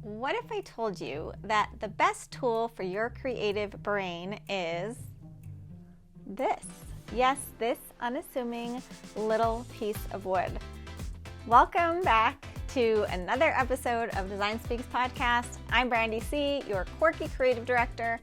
What if I told you that the best tool for your creative brain is this? Yes, this unassuming little piece of wood. Welcome back to another episode of Design Speaks Podcast. I'm Brandy C., your quirky creative director,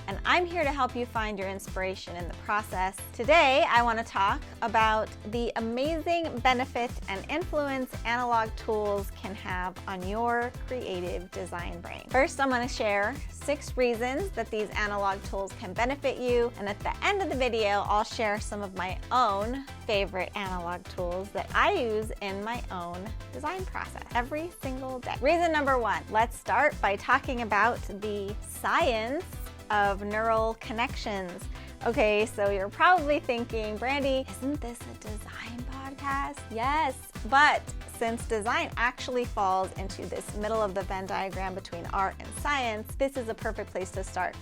and I'm here to help you find your inspiration in the process. Today, I want to talk about the amazing benefit and influence analog tools can have on your creative design brain. First, I'm going to share 6 reasons that these analog tools can benefit you, and at the end of the video, I'll share some of my own favorite analog tools that I use in my own design process every single day. Reason number 1, let's start by talking about the science of neural connections. Okay, so you're probably thinking, Brandy, isn't this a design podcast? Yes, but since design actually falls into this middle of the Venn diagram between art and science, this is a perfect place to start.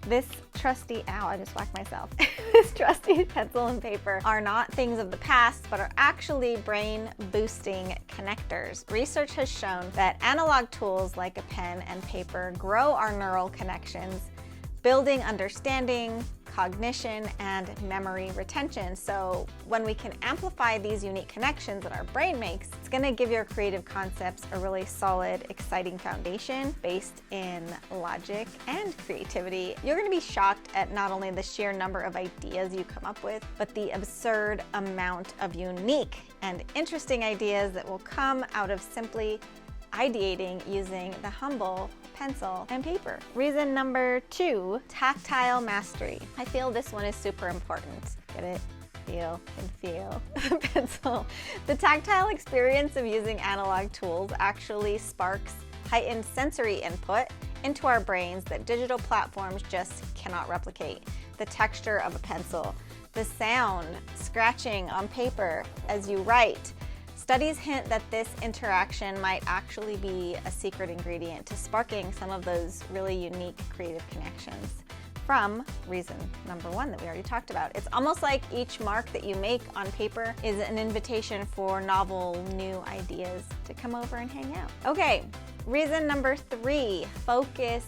This trusty, I just whacked myself. This trusty pencil and paper are not things of the past, but are actually brain boosting connectors. Research has shown that analog tools like a pen and paper grow our neural connections, building understanding, cognition, and memory retention. So when we can amplify these unique connections that our brain makes, it's gonna give your creative concepts a really solid, exciting foundation based in logic and creativity. You're gonna be shocked at not only the sheer number of ideas you come up with, but the absurd amount of unique and interesting ideas that will come out of simply ideating using the humble pencil and paper. Reason number 2, tactile mastery. I feel this one is super important. Get it? Can feel the pencil. The tactile experience of using analog tools actually sparks heightened sensory input into our brains that digital platforms just cannot replicate. The texture of a pencil, the sound, scratching on paper as you write. Studies hint that this interaction might actually be a secret ingredient to sparking some of those really unique creative connections from reason number 1 that we already talked about. It's almost like each mark that you make on paper is an invitation for novel, new ideas to come over and hang out. Okay, reason number 3, focus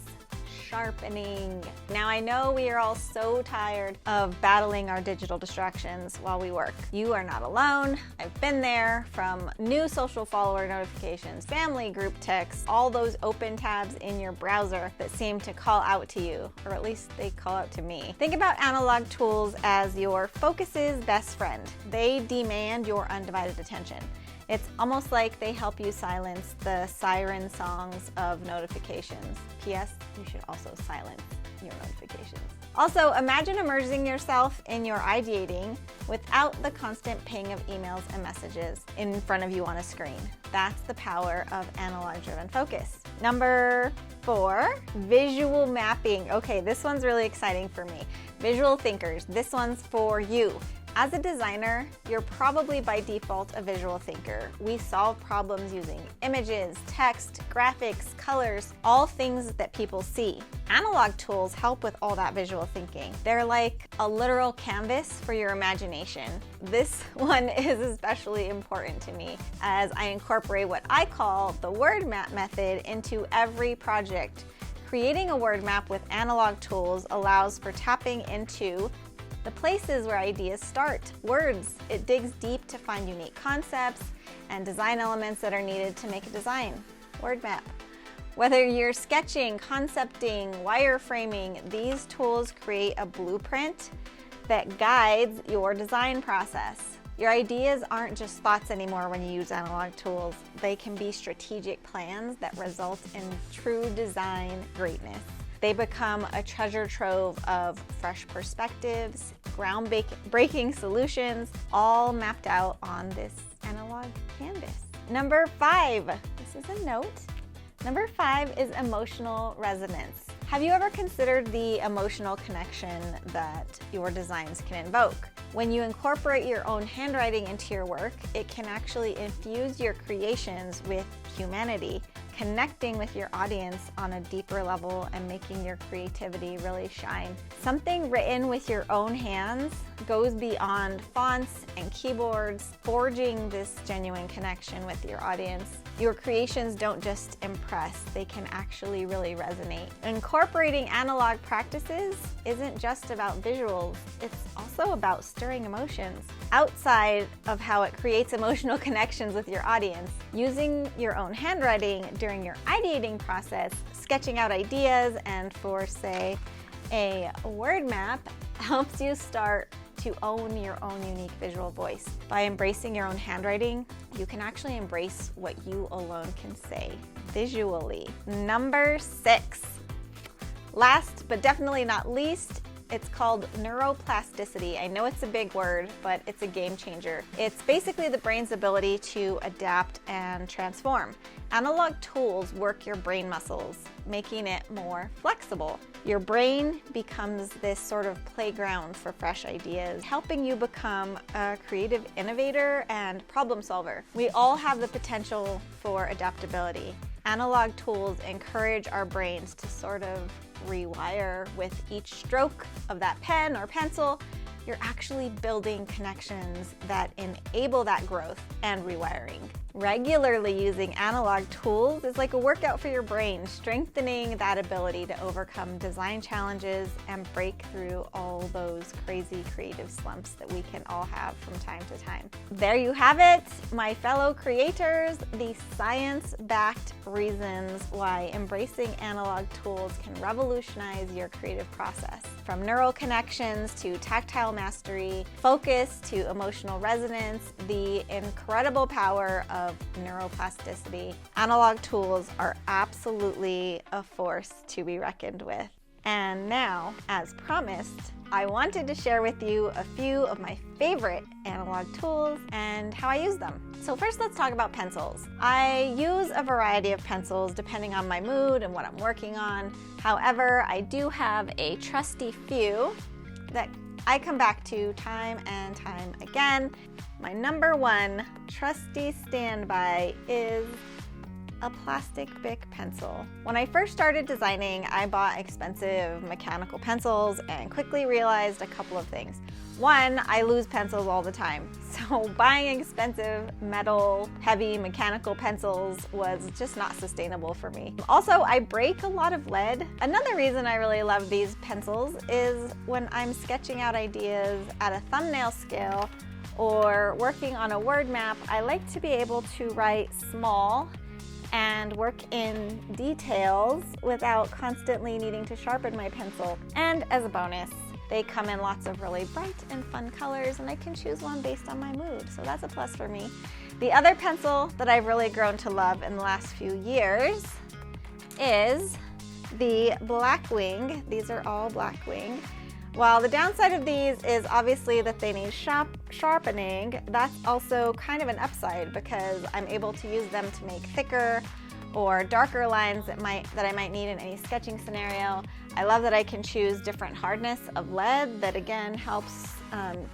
sharpening. Now I know we are all so tired of battling our digital distractions while we work. You are not alone. I've been there, from new social follower notifications, family group texts, all those open tabs in your browser that seem to call out to you, or at least they call out to me. Think about analog tools as your focus's best friend. They demand your undivided attention. It's almost like they help you silence the siren songs of notifications. P.S. You should also silence your notifications. Also, imagine immersing yourself in your ideating without the constant ping of emails and messages in front of you on a screen. That's the power of analog-driven focus. Number 4, visual mapping. Okay, this one's really exciting for me. Visual thinkers, this one's for you. As a designer, you're probably by default a visual thinker. We solve problems using images, text, graphics, colors, all things that people see. Analog tools help with all that visual thinking. They're like a literal canvas for your imagination. This one is especially important to me as I incorporate what I call the word map method into every project. Creating a word map with analog tools allows for tapping into the places where ideas start, words. It digs deep to find unique concepts and design elements that are needed to make a design. Word map. Whether you're sketching, concepting, wireframing, these tools create a blueprint that guides your design process. Your ideas aren't just thoughts anymore when you use analog tools. They can be strategic plans that result in true design greatness. They become a treasure trove of fresh perspectives, groundbreaking solutions, all mapped out on this analog canvas. Number 5, this is a note. Number 5 is emotional resonance. Have you ever considered the emotional connection that your designs can invoke? When you incorporate your own handwriting into your work, it can actually infuse your creations with humanity, connecting with your audience on a deeper level and making your creativity really shine. Something written with your own hands goes beyond fonts and keyboards, forging this genuine connection with your audience. your creations don't just impress, they can actually really resonate. Incorporating analog practices isn't just about visuals, it's also about stirring emotions. Outside of how it creates emotional connections with your audience, using your own handwriting during your ideating process, sketching out ideas, and for, say, a word map helps you start to own your own unique visual voice. By embracing your own handwriting, you can actually embrace what you alone can say visually. Number 6. Last but definitely not least, it's called neuroplasticity. I know it's a big word, but it's a game changer. It's basically the brain's ability to adapt and transform. Analog tools work your brain muscles, making it more flexible. Your brain becomes this sort of playground for fresh ideas, helping you become a creative innovator and problem solver. We all have the potential for adaptability. Analog tools encourage our brains to sort of rewire with each stroke of that pen or pencil. You're actually building connections that enable that growth and rewiring. Regularly using analog tools is like a workout for your brain, strengthening that ability to overcome design challenges and break through all those crazy creative slumps that we can all have from time to time. There you have it, my fellow creators, the science-backed reasons why embracing analog tools can revolutionize your creative process. From neural connections to tactile mastery, focus to emotional resonance, the incredible power of neuroplasticity. Analog tools are absolutely a force to be reckoned with. And now, as promised, I wanted to share with you a few of my favorite analog tools and how I use them. So first, let's talk about pencils. I use a variety of pencils depending on my mood and what I'm working on. However, I do have a trusty few that I come back to time and time again. My number one trusty standby is a plastic Bic pencil. When I first started designing, I bought expensive mechanical pencils and quickly realized a couple of things. One, I lose pencils all the time, so buying expensive metal, heavy mechanical pencils was just not sustainable for me. Also, I break a lot of lead. Another reason I really love these pencils is when I'm sketching out ideas at a thumbnail scale or working on a word map, I like to be able to write small and work in details without constantly needing to sharpen my pencil. And as a bonus, they come in lots of really bright and fun colors, and I can choose one based on my mood, so that's a plus for me. The other pencil that I've really grown to love in the last few years is the Blackwing. These are all Blackwing. While the downside of these is obviously that they need sharpening, that's also kind of an upside because I'm able to use them to make thicker or darker lines that I might need in any sketching scenario. I love that I can choose different hardness of lead that again helps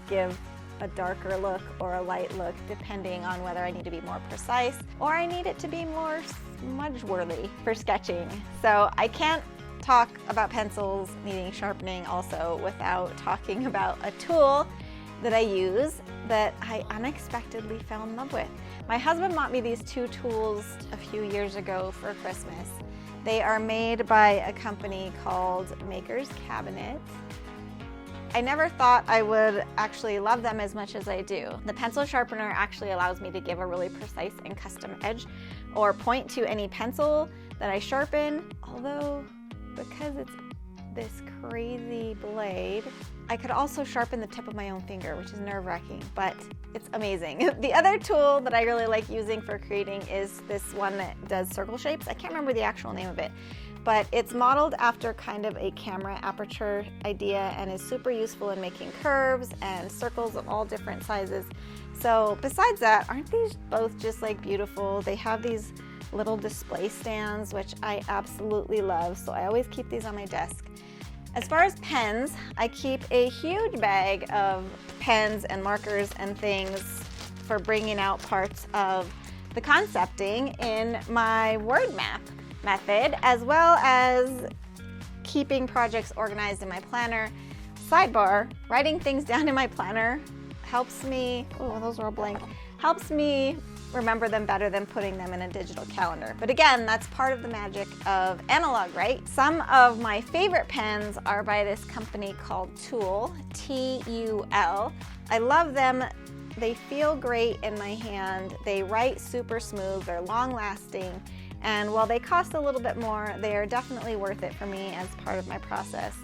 give a darker look or a light look depending on whether I need to be more precise or I need it to be more smudge-worthy for sketching. So I can't talk about pencils needing sharpening also without talking about a tool that I use that I unexpectedly fell in love with. My husband bought me these two tools a few years ago for Christmas. They are made by a company called Maker's Cabinet. I never thought I would actually love them as much as I do. The pencil sharpener actually allows me to give a really precise and custom edge or point to any pencil that I sharpen, although because it's this crazy blade, I could also sharpen the tip of my own finger, which is nerve-wracking, but it's amazing. The other tool that I really like using for creating is this one that does circle shapes. I can't remember the actual name of it, but it's modeled after kind of a camera aperture idea and is super useful in making curves and circles of all different sizes. So besides that, aren't these both just like beautiful? They have these little display stands, which I absolutely love, so I always keep these on my desk. As far as pens, I keep a huge bag of pens and markers and things for bringing out parts of the concepting in my word map method, as well as keeping projects organized in my planner. Sidebar, writing things down in my planner helps me, oh, those are all blank, helps me remember them better than putting them in a digital calendar. But again, that's part of the magic of analog, right? Some of my favorite pens are by this company called Tool, T-U-L. I love them. They feel great in my hand. They write super smooth, they're long lasting, and while they cost a little bit more, they are definitely worth it for me as part of my process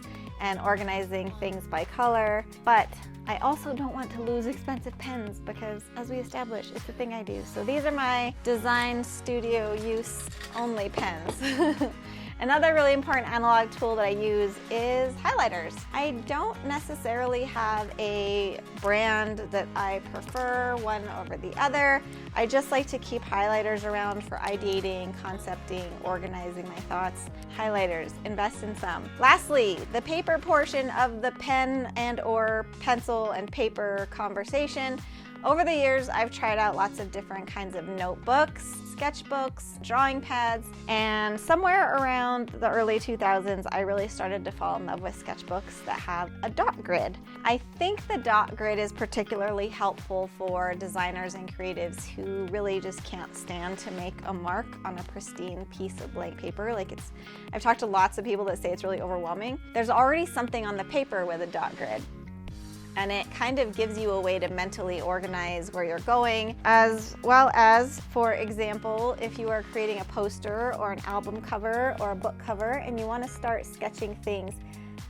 and organizing things by color. But I also don't want to lose expensive pens because, as we established, it's the thing I do. So these are my design studio use only pens. Another really important analog tool that I use is highlighters. I don't necessarily have a brand that I prefer one over the other. I just like to keep highlighters around for ideating, concepting, organizing my thoughts. Highlighters, invest in some. Lastly, the paper portion of the pen and or pencil and paper conversation. Over the years, I've tried out lots of different kinds of notebooks, sketchbooks, drawing pads, and somewhere around the early 2000s, I really started to fall in love with sketchbooks that have a dot grid. I think the dot grid is particularly helpful for designers and creatives who really just can't stand to make a mark on a pristine piece of blank paper. I've talked to lots of people that say it's really overwhelming. There's already something on the paper with a dot grid, and it kind of gives you a way to mentally organize where you're going, as well as, for example, if you are creating a poster or an album cover or a book cover and you want to start sketching things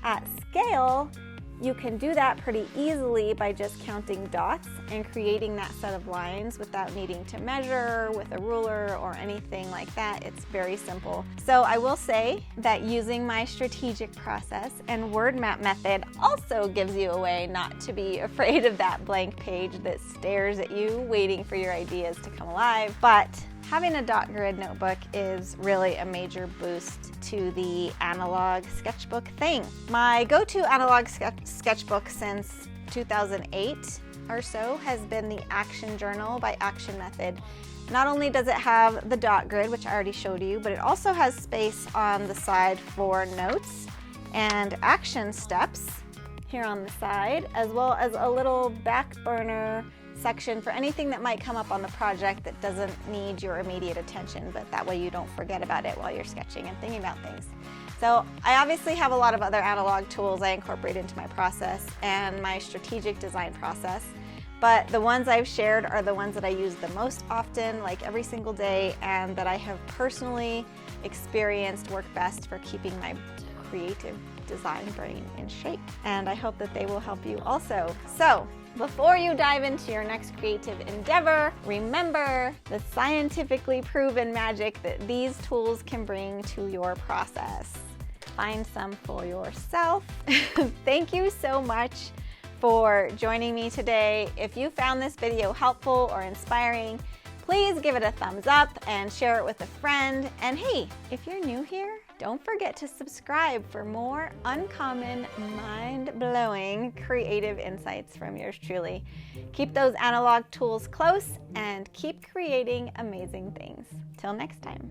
at scale, you can do that pretty easily by just counting dots and creating that set of lines without needing to measure with a ruler or anything like that. It's very simple. So I will say that using my strategic process and word map method also gives you a way not to be afraid of that blank page that stares at you waiting for your ideas to come alive. But having a dot grid notebook is really a major boost to the analog sketchbook thing. My go-to analog sketchbook since 2008 or so has been the Action Journal by Action Method. Not only does it have the dot grid, which I already showed you, but it also has space on the side for notes and action steps here on the side, as well as a little back burner section for anything that might come up on the project that doesn't need your immediate attention, but that way you don't forget about it while you're sketching and thinking about things. So I obviously have a lot of other analog tools I incorporate into my process and my strategic design process, but the ones I've shared are the ones that I use the most often, like every single day, and that I have personally experienced work best for keeping my creative design brain in shape. And I hope that they will help you also. So before you dive into your next creative endeavor, remember the scientifically proven magic that these tools can bring to your process. Find some for yourself. Thank you so much for joining me today. If you found this video helpful or inspiring, please give it a thumbs up and share it with a friend. And hey, if you're new here, don't forget to subscribe for more uncommon, mind-blowing creative insights from yours truly. Keep those analog tools close and keep creating amazing things. Till next time.